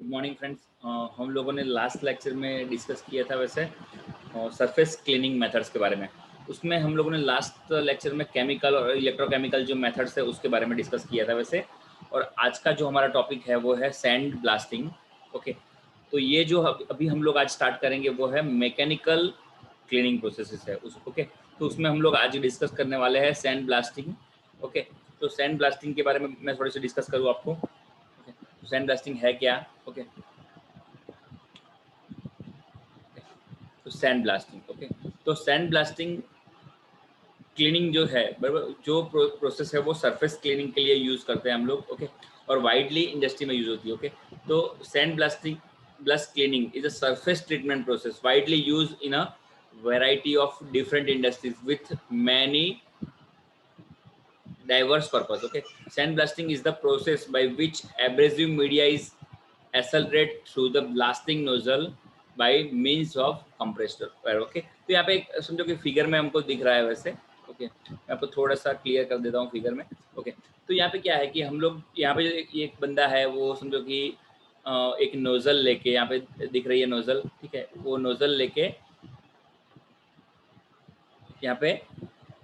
Good morning friends. हम लोगों ने लास्ट लेक्चर में डिस्कस किया था वैसे सरफेस क्लीनिंग मेथड्स के बारे में। उसमें हम लोगों ने लास्ट लेक्चर में केमिकल और इलेक्ट्रोकेमिकल जो मेथड्स है उसके बारे में डिस्कस किया था वैसे। और आज का जो हमारा टॉपिक है वो है सैंड ब्लास्टिंग। ओके, तो ये जो अभी हम लोग आज स्टार्ट करेंगे वो है मैकेनिकल क्लीनिंग प्रोसेसेस है उस। ओके, तो उसमें हम लोग आज डिस्कस करने वाले हैं सैंड ब्लास्टिंग। ओके, तो सैंड ब्लास्टिंग के बारे में मैं थोड़ी सी डिस्कस करूँ आपको। तो सैंड ब्लास्टिंग है क्या? ओके, तो सैंड ब्लास्टिंग। ओके, तो सैंड ब्लास्टिंग क्लीनिंग जो है बराबर, जो प्रोसेस है वो सरफेस क्लीनिंग के लिए यूज़ करते हैं हम लोग। ओके, और वाइडली इंडस्ट्री में यूज होती है। ओके, तो sand blasting blast cleaning is a surface treatment process widely use in a variety of different industries with many diverse purpose. Okay, sandblasting is the process by which abrasive media is accelerated through the blasting nozzle by means of compressor. Okay, तो यहाँ पे एक समझो कि figure में हमको दिख रहा है वैसे। ओके, मैं आपको थोड़ा सा क्लियर कर देता हूँ फिगर में। ओके, तो यहाँ पे क्या है कि हम लोग यहाँ पे एक बंदा है, वो समझो कि एक नोजल लेके, यहाँ पे दिख रही है नोजल, ठीक है, वो नोजल लेके यहाँ पे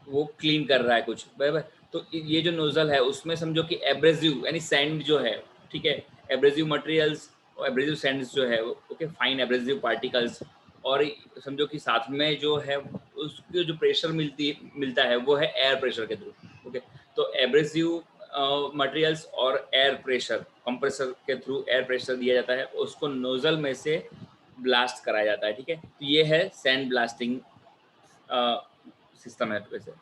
वो क्लीन कर रहा है कुछ बराबर। तो ये जो नोजल है उसमें समझो कि एब्रेसिव यानी सैंड जो है, ठीक है, एब्रेसिव मटेरियल्स और एब्रेसिव सैंड्स जो है, ओके, फाइन एब्रेसिव पार्टिकल्स, और समझो कि साथ में जो है उसके जो प्रेशर मिलता है वो है एयर प्रेशर के थ्रू। ओके, तो एब्रेसिव मटेरियल्स और एयर प्रेशर, कंप्रेसर के थ्रू एयर प्रेशर दिया जाता है, उसको नोजल में से ब्लास्ट कराया जाता है। ठीक है, तो ये है सैंड ब्लास्टिंग सिस्टम है वैसे।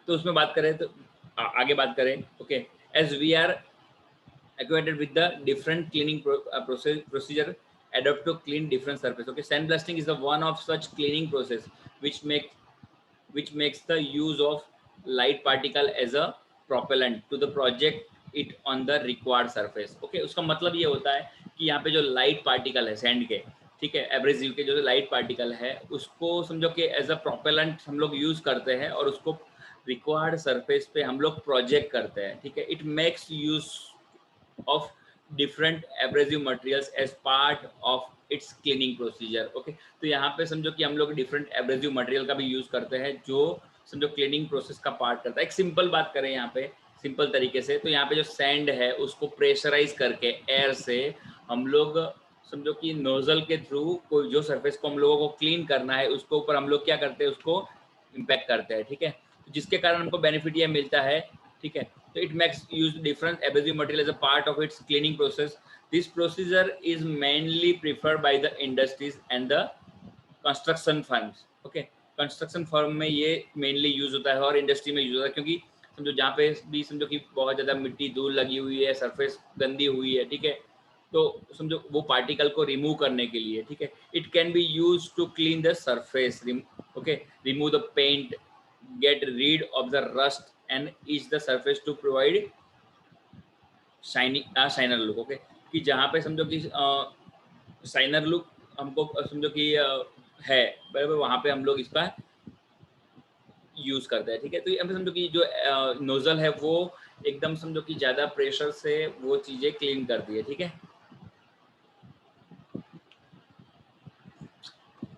तो उसमें बात करें तो आगे बात करें। Okay, as we are acquainted with the different cleaning procedure adopt to clean different surface. Okay, sandblasting is the one of such cleaning process which makes the use of light particle as a propellant to the project it on the required surface. Okay, उसका मतलब ये होता है कि यहाँ पे जो light particle है सैंड के, ठीक है, एब्रेसिव के जो लाइट पार्टिकल है उसको समझो कि एज अ प्रोपेलेंट हम लोग यूज करते हैं और उसको रिक्वायर्ड सरफेस पे हम लोग प्रोजेक्ट करते हैं। ठीक है, it makes use of different abrasive materials as part of its cleaning procedure. Okay, तो यहाँ पे समझो कि हम लोग different abrasive material का भी यूज करते हैं जो समझो क्लीनिंग प्रोसेस का पार्ट करता है। एक सिंपल बात करें यहाँ पे सिंपल तरीके से, तो यहाँ पे जो सैंड है उसको प्रेशराइज करके एयर से हम लोग समझो कि नोजल के थ्रू कोई जो सरफेस को हम लोगों को क्लीन करना है उसके ऊपर हम लोग क्या करते हैं, उसको इम्पैक्ट करते हैं। ठीक है, जिसके कारण हमको बेनिफिट ये मिलता है। ठीक है, so it makes use different abrasive material as a part of its cleaning process. This procedure is mainly preferred by the industries and the construction firms. Okay, construction firm में ये मेनली यूज होता है और industry में use होता है, क्योंकि समझो जहाँ पे भी समझो कि बहुत ज़्यादा मिट्टी धूल लगी हुई है, सरफेस गंदी हुई है, ठीक है, तो समझो वो पार्टिकल को रिमूव करने के लिए, ठीक है, it can be use to clean the surface. Okay, remove the paint, get rid of the rust and each the surface to provide shiner look. Okay, कि जहाँ पे समझो कि शाइनर लुक हमको समझो कि है बराबर, वहाँ पे हम लोग इसका यूज करते हैं। ठीक है, तो ये समझो कि जो नोजल है वो एकदम समझो कि ज़्यादा प्रेशर से वो चीज़ें क्लीन करती है। ठीक है,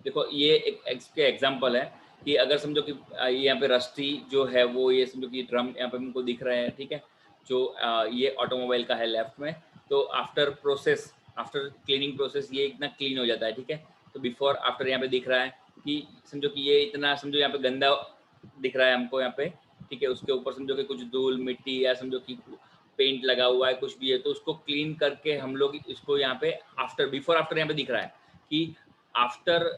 देखो ये एक इसके एग्जांपल है कि अगर समझो कि यहाँ पे रस्टी जो है वो ये समझो कि ड्रम यहाँ पे हमको दिख रहे हैं। ठीक है, जो ये ऑटोमोबाइल का है लेफ्ट में, तो after process, after cleaning process ये इतना क्लीन हो जाता है। ठीक है, तो बिफोर आफ्टर यहाँ पे दिख रहा है कि समझो कि ये इतना समझो यहाँ पे गंदा दिख रहा है हमको यहाँ पे। ठीक है, उसके ऊपर समझो कि कुछ धूल मिट्टी या समझो कि पेंट लगा हुआ है, कुछ भी है, तो उसको क्लीन करके हम लोग इसको यहाँ पे आफ्टर बिफोर आफ्टर यहाँ पे दिख रहा है कि आफ्टर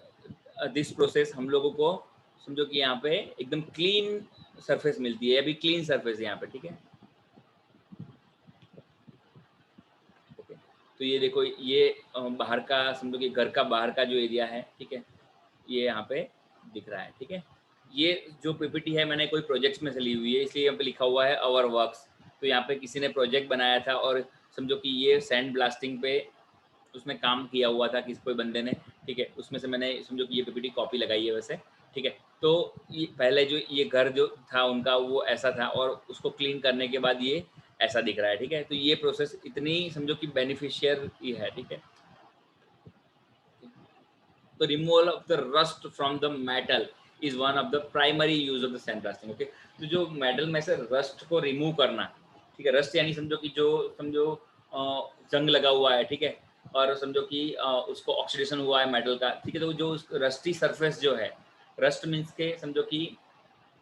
दिस प्रोसेस हम लोगों को समझो कि यहाँ पे एकदम क्लीन सरफेस मिलती है, अभी क्लीन सरफेस है यहाँ पे। ठीक है, ओके, तो ये देखो ये बाहर का समझो कि घर का बाहर का जो एरिया है, ठीक है, ये यहाँ पे दिख रहा है। ठीक है, ये जो पीपीटी है मैंने कोई प्रोजेक्ट्स में से ली हुई है, इसलिए यहाँ पे लिखा हुआ है आवर वर्क्स। तो यहाँ पे किसी ने प्रोजेक्ट बनाया था और समझो कि ये सैंड ब्लास्टिंग पे उसमें काम किया हुआ था किसी कोई बंदे ने। ठीक है, उसमें से मैंने समझो कि ये पीपीटी कॉपी लगाई है वैसे। ठीक है। तो ये पहले जो ये घर जो था उनका वो ऐसा था और उसको क्लीन करने के बाद ये ऐसा दिख रहा है, ठीक है। तो ये प्रोसेस इतनी समझो कि बेनिफिशियल ही है, ठीक है। तो removal of the rust from the metal is one of the primary use of the sandblasting. Okay, तो जो मेटल में से रस्ट को रिमूव करना, ठीक है। रस्ट यानी समझो कि जो समझो जंग लगा हुआ है, ठीक है, और समझो कि उसको ऑक्सीडेशन हुआ है मेटल का, ठीक है। तो जो रस्टी सरफेस जो है, रस्ट मीन्स के समझो कि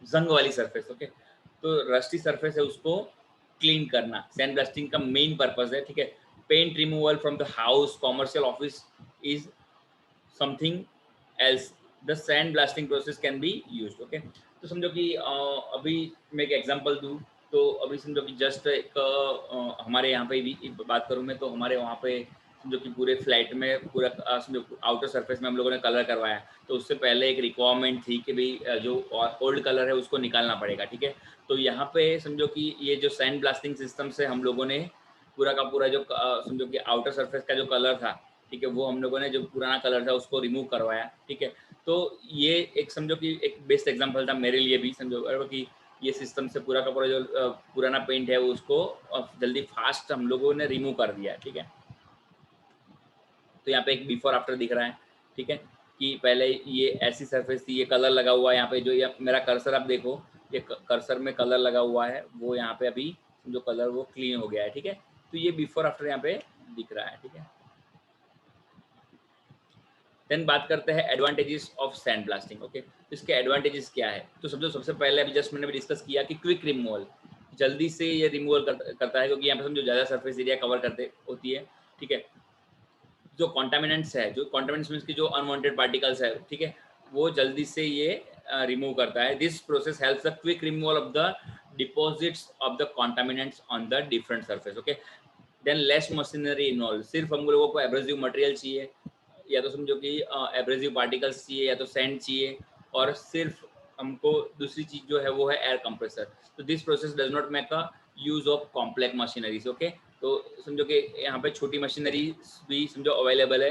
जंग वाली सरफेस, ओके। तो रस्टी सरफेस है उसको क्लीन करना सैंड ब्लास्टिंग का मेन पर्पज है, ठीक है। Paint removal from the house, commercial office is something else. The sand blasting process can be used, okay. तो समझो कि अभी मैं एक एग्जांपल दूं, तो अभी समझो कि जस्ट एक हमारे यहाँ पे भी एक बात करूँ मैं, तो हमारे वहाँ पे समझो कि पूरे फ्लैट में पूरा समझो आउटर सरफेस में हम लोगों ने कलर करवाया, तो उससे पहले एक रिक्वायरमेंट थी कि भाई जो ओल्ड कलर है उसको निकालना पड़ेगा, ठीक है। तो यहाँ पे समझो कि ये जो सैंड ब्लास्टिंग सिस्टम से हम लोगों ने पूरा का पूरा जो समझो कि आउटर सरफेस का जो कलर था, ठीक है, वो हम लोगों ने जो पुराना कलर था उसको रिमूव करवाया, ठीक है। तो ये एक समझो कि एक बेस्ट एग्जांपल था मेरे लिए भी, समझो कि ये सिस्टम से पूरा का पूरा जो पुराना पेंट है उसको जल्दी फास्ट हम लोगों ने रिमूव कर दिया, ठीक है। तो यहाँ पे एक बिफोर आफ्टर दिख रहा है, ठीक है, कि पहले ये ऐसी सरफेस थी, ये कलर लगा हुआ है यहाँ पे, जो ये मेरा कर्सर आप देखो, ये कर्सर में कलर लगा हुआ है, वो यहाँ पे अभी जो कलर वो क्लीन हो गया है, ठीक है। तो ये बिफोर आफ्टर यहाँ पे दिख रहा है, ठीक है। देन बात करते हैं advantages of sand blasting, okay. तो इसके एडवांटेजेस क्या है, तो समझो सबसे पहले अभी जस्ट मैंने भी डिस्कस किया कि क्विक रिमूवल, जल्दी से ये रिमूवल करता है, क्योंकि यहाँ पे समझो ज़्यादा सरफेस एरिया कवर करते होती है, ठीक है। जो कॉन्टामिनेंट्स है, जो कॉन्टामिनेंट्स मीन्स की जो अनवांटेड पार्टिकल्स है, ठीक है, वो जल्दी से ये रिमूव करता है। This process helps the quick removal of the deposits of the contaminants on the different surface, okay. Then less machinery involve, सिर्फ हम लोगों को एब्रेसिव मटेरियल चाहिए, या तो समझो कि एब्रेसिव पार्टिकल्स चाहिए, या तो सैंड चाहिए, और सिर्फ हमको दूसरी चीज जो है वो है एयर कंप्रेसर। तो this process does not make a use of complex machineries, okay. तो समझो कि यहाँ पे छोटी मशीनरी भी समझो अवेलेबल है,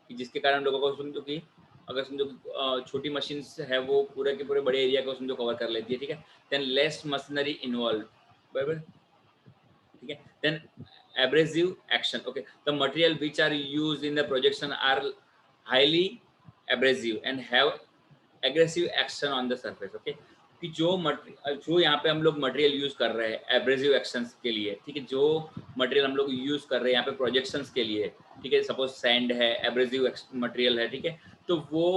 कि जिसके कारण लोगों को समझो कि अगर समझो छोटी मशीन है वो पूरे के पूरे बड़े एरिया को समझो कवर कर लेती है, ठीक है। देन लेस मशीनरी इन्वॉल्व, बराबर, ठीक है। Then abrasive action, okay, the material which are used in the projection are highly abrasive and have aggressive action on the surface, okay। कि जो यहाँ पे हम लोग मटेरियल यूज कर रहे हैं एब्रेसिव एक्शंस के लिए, ठीक है, जो मटेरियल हम लोग यूज कर रहे हैं यहाँ पे प्रोजेक्शंस के लिए, ठीक है, सपोज सैंड है, एब्रेसिव मटेरियल है, ठीक है। तो वो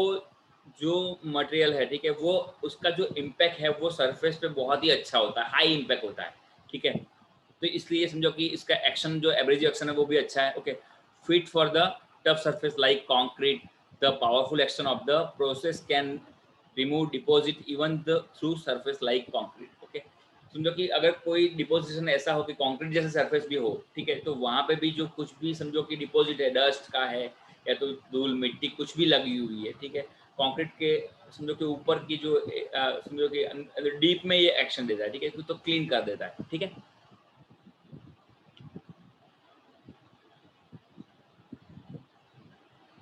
जो मटेरियल है, ठीक है, वो उसका जो इम्पैक्ट है वो सरफेस पे बहुत ही अच्छा होता है, हाई इम्पैक्ट होता है, ठीक है। तो इसलिए समझो कि इसका एक्शन जो एब्रेसिव एक्शन है वो भी अच्छा है, okay. Fit for the tough surface like concrete, the powerful action of the process can remove deposit even the through surface like concrete, okay. समझो कि अगर कोई डिपोजिशन ऐसा हो कि कंक्रीट जैसे सरफेस भी हो, ठीक है, तो वहाँ पे भी जो कुछ भी समझो कि डिपॉजिट है, डस्ट का है या तो धूल मिट्टी कुछ भी लगी हुई है, ठीक है, कंक्रीट के समझो कि ऊपर की जो समझो कि डीप में ये एक्शन देता है, ठीक है, तो क्लीन कर देता है, ठीक है।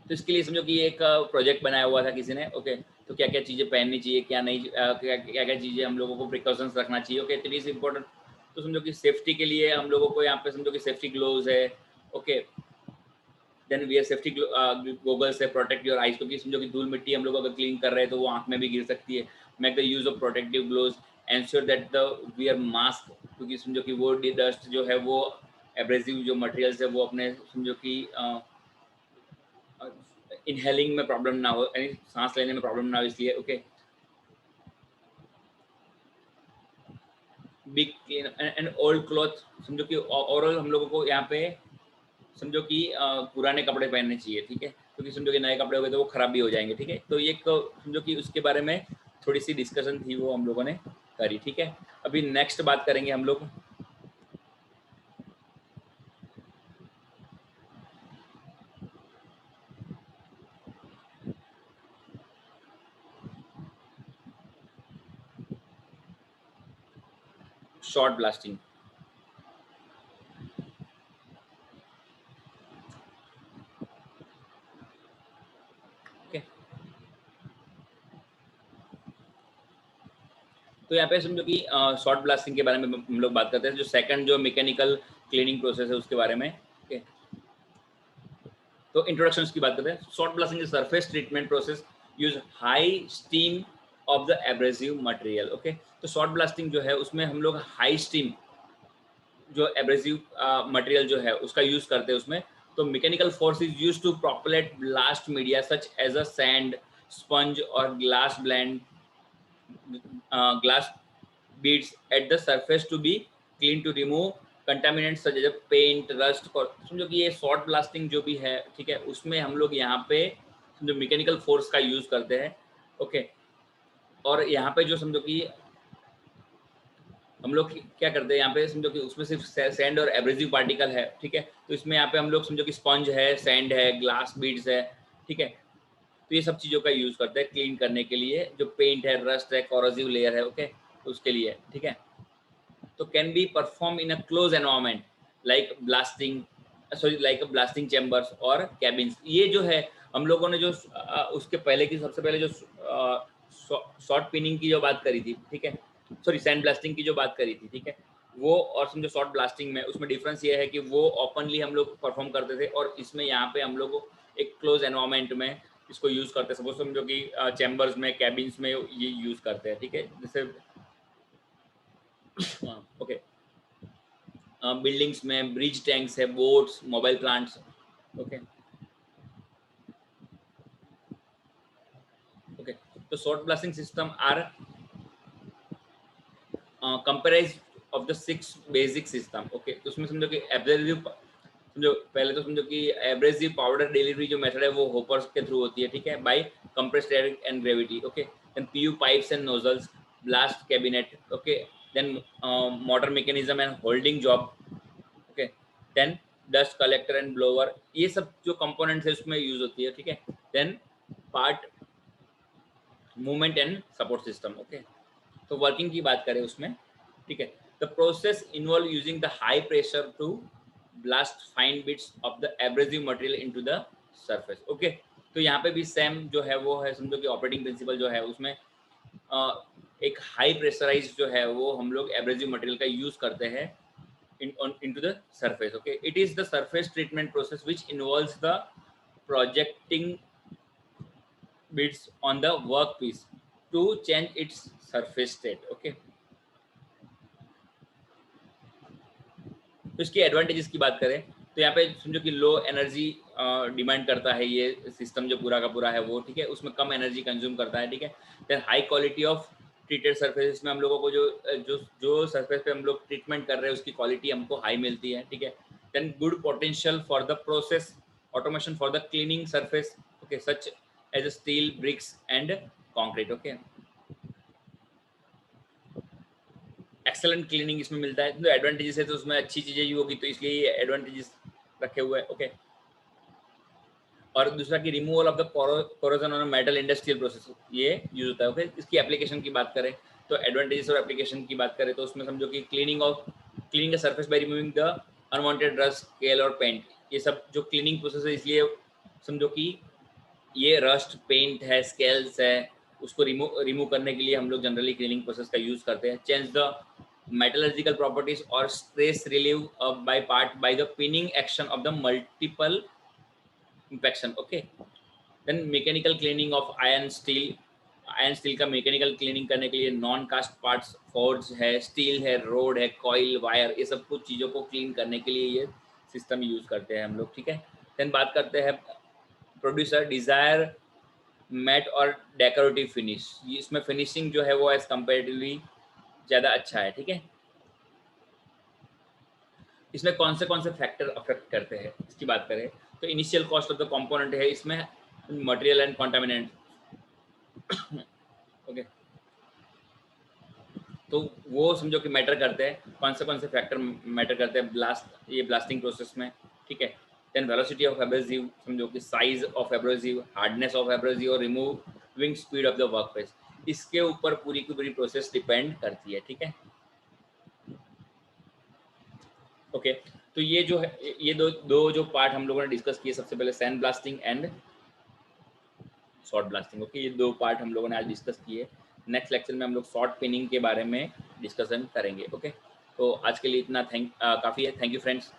तो इसके लिए समझो कि एक प्रोजेक्ट बनाया हुआ था किसी ने, ओके। तो क्या क्या चीज़ें पहननी चाहिए, क्या नहीं, क्या क्या क्या चीज़ें हम लोगों को प्रिकॉशंस रखना चाहिए, ओके। तो इज इम्पोर्टेंट। तो समझो कि सेफ्टी के लिए हम लोगों को यहाँ पे समझो कि सेफ्टी ग्लोव्स है, okay. Then wear safety goggles है, प्रोटेक्ट योर आइज, क्योंकि समझो कि धूल मिट्टी हम लोग अगर क्लीन कर रहे हैं तो वो आँख में भी गिर सकती है। Make the use of protective gloves, ensure that the wear mask, क्योंकि समझो कि वो डस्ट जो है वो एब्रेसिव जो मटेरियल्स है वो अपने समझो कि इनहेलिंग में प्रॉब्लम ना हो, यानी सांस लेने में प्रॉब्लम ना हो, इसलिए, okay. Big and old cloth, समझो कि ओवरऑल हम लोगों को यहाँ पे समझो कि पुराने कपड़े पहनने चाहिए, ठीक है, क्योंकि समझो कि नए कपड़े हो गए तो वो खराब भी हो जाएंगे, ठीक है। तो ये समझो कि उसके बारे में थोड़ी सी डिस्कशन थी वो हम लोगों ने करी, ठीक है। अभी नेक्स्ट बात करेंगे हम लोग शॉर्ट ब्लास्टिंग, ओके। तो यहाँ पे समझो कि शॉर्ट ब्लास्टिंग के बारे में हम लोग बात करते हैं, जो सेकंड जो मैकेनिकल क्लीनिंग प्रोसेस है उसके बारे में। ओके, तो इंट्रोडक्शन की बात करते हैं। Shot blasting is surface treatment process use high steam of the abrasive material. Okay, तो शॉर्ट ब्लास्टिंग जो है उसमें हम लोग हाई स्टीम जो एब्रेसिव मटेरियल जो है उसका यूज करते हैं उसमें। तो mechanical force is used to propel blast media such as a sand, sponge और glass blend glass beads at the surface to be clean to remove contaminants such as paint, rust। समझो कि ये short blasting जो भी है, ठीक है, उसमें हम लोग यहाँ पे समझो मैकेनिकल फोर्स का यूज करते हैं। ओके, और यहाँ पे जो समझो कि हम लोग क्या करते हैं यहाँ पे, समझो कि उसमें सिर्फ सैंड और एब्रेसिव पार्टिकल है, ठीक है, तो इसमें यहाँ पे हम लोग समझो कि स्पंज है, सैंड है, ग्लास बीड्स है, ठीक है, तो ये सब चीज़ों का यूज़ करते हैं क्लीन करने के लिए। जो पेंट है, रस्ट है, कोरोसिव लेयर है, ओके, तो उसके लिए, ठीक है। तो can be perform in a close environment like blasting, sorry like blasting chambers और कैबिन्स। ये जो है हम लोगों ने जो उसके पहले की सबसे पहले जो शॉर्ट पिनिंग की जो बात करी थी, ठीक है, सॉरी सैंड ब्लास्टिंग की जो बात करी थी, ठीक है, वो और समझो शॉर्ट ब्लास्टिंग में उसमें डिफरेंस ये है कि वो ओपनली हम लोग परफॉर्म करते थे और इसमें यहाँ पे हम लोग एक क्लोज एनवायरनमेंट में इसको यूज करते हैं। सपोज समझो कि चैम्बर्स में, कैबिन्स में ये यूज करते हैं, ठीक है, जैसे ओके, बिल्डिंग्स में, ब्रिज टैंक्स है, boats, mobile plants. Okay okay, तो shot blasting system are comprise of the 6 basic system. Okay, तो उसमें समझो कि एब्रेसिव, समझो पहले तो समझो कि एब्रेसिव पाउडर डिलीवरी जो मेथड है वो होपर्स के थ्रू होती है, ठीक है, by compressed air and gravity. Okay, then PU pipes and nozzles, blast cabinet, okay, then motor mechanism and holding job, okay, then dust collector and blower, ये सब जो कंपोनेंट्स है उसमें यूज होती है, ठीक है, then part movement and support system. Okay, तो वर्किंग की बात करें उसमें, ठीक है, the process involve using the high pressure to blast fine bits of the abrasive material into the surface. Okay, तो यहाँ पे भी सेम जो है वो है, समझो कि ऑपरेटिंग प्रिंसिपल जो है उसमें एक हाई प्रेशराइज जो है वो हम लोग एब्रेसिव मटेरियल का यूज करते हैं into the surface। Okay, it is the surface treatment process which involves the projecting bits on the workpiece to change its surface state। Okay, तो इसकी एडवांटेजेस की बात करें तो यहाँ पे समझो कि लो एनर्जी डिमांड करता है ये सिस्टम जो पूरा का पूरा है वो, ठीक है, उसमें कम एनर्जी कंज्यूम करता है, ठीक है, then high quality of treated surface में हम लोगों को जो जो जो सरफेस पे हम लोग ट्रीटमेंट कर रहे हैं उसकी क्वालिटी हमको हाई मिलती है, ठीक है, then good potential for the process automation for the cleaning surface, okay, such as steel, bricks and concrete. Okay, excellent cleaning इसमें मिलता है, तो एडवांटेजेस है तो उसमें अच्छी चीजें ही होगी, तो इसलिए ये एडवांटेजेस रखे हुए हैं। ओके, और दूसरा की removal of the corrosion on metal industrial process, ये यूज होता है। ओके, इसकी एप्लीकेशन की बात करें तो एडवांटेजेस और एप्लीकेशन की बात करें तो उसमें समझो कि cleaning the surface by removing the unwanted rust, scale और पेंट, ये सब जो क्लीनिंग प्रोसेस है, इसलिए समझो कि ये रस्ट, पेंट है, स्केल्स है, उसको रिमूव करने के लिए हम लोग जनरली क्लीनिंग प्रोसेस का यूज करते हैं। चेंज द मेटलर्जिकल प्रॉपर्टीज और stress relieve by the peening action of the multiple impaction. Okay, then mechanical cleaning of iron steel का मैकेनिकल क्लीनिंग करने के लिए नॉन कास्ट पार्ट्स, फोर्ज है, steel है, रोड है, कॉइल, वायर, ये सब कुछ चीज़ों को क्लीन करने के लिए ये सिस्टम यूज करते हैं हम लोग, ठीक है। देन बात करते हैं प्रोड्यूसर डिजायर मैट और डेकोरेटिव फिनिश, इसमें फिनिशिंग जो है वो एज कंपेरेटिवली ज़्यादा अच्छा है, ठीक है। इसमें कौन से फैक्टर अफेक्ट करते हैं इसकी बात करें तो initial cost of the component है इसमें, मटेरियल एंड कॉन्टामिनेंट। ओके, तो वो समझो कि मैटर करते हैं, कौन से फैक्टर मैटर करते हैं ब्लास्टिंग प्रोसेस में, ठीक है। देन वेलोसिटी ऑफ एब्रेसिव, समझो कि size of abrasive, hardness of abrasive और removing speed of the workpiece, इसके ऊपर पूरी की पूरी प्रोसेस डिपेंड करती है, ठीक है। ओके, तो ये जो है ये दो जो पार्ट हम लोगों ने डिस्कस किए, सबसे पहले sand blasting and short blasting. Okay, ये दो पार्ट हम लोगों ने आज डिस्कस किए। नेक्स्ट लेक्चर में हम लोग शॉर्ट पिनिंग के बारे में डिस्कशन करेंगे। ओके, तो आज के लिए इतना काफ़ी है। Thank you friends.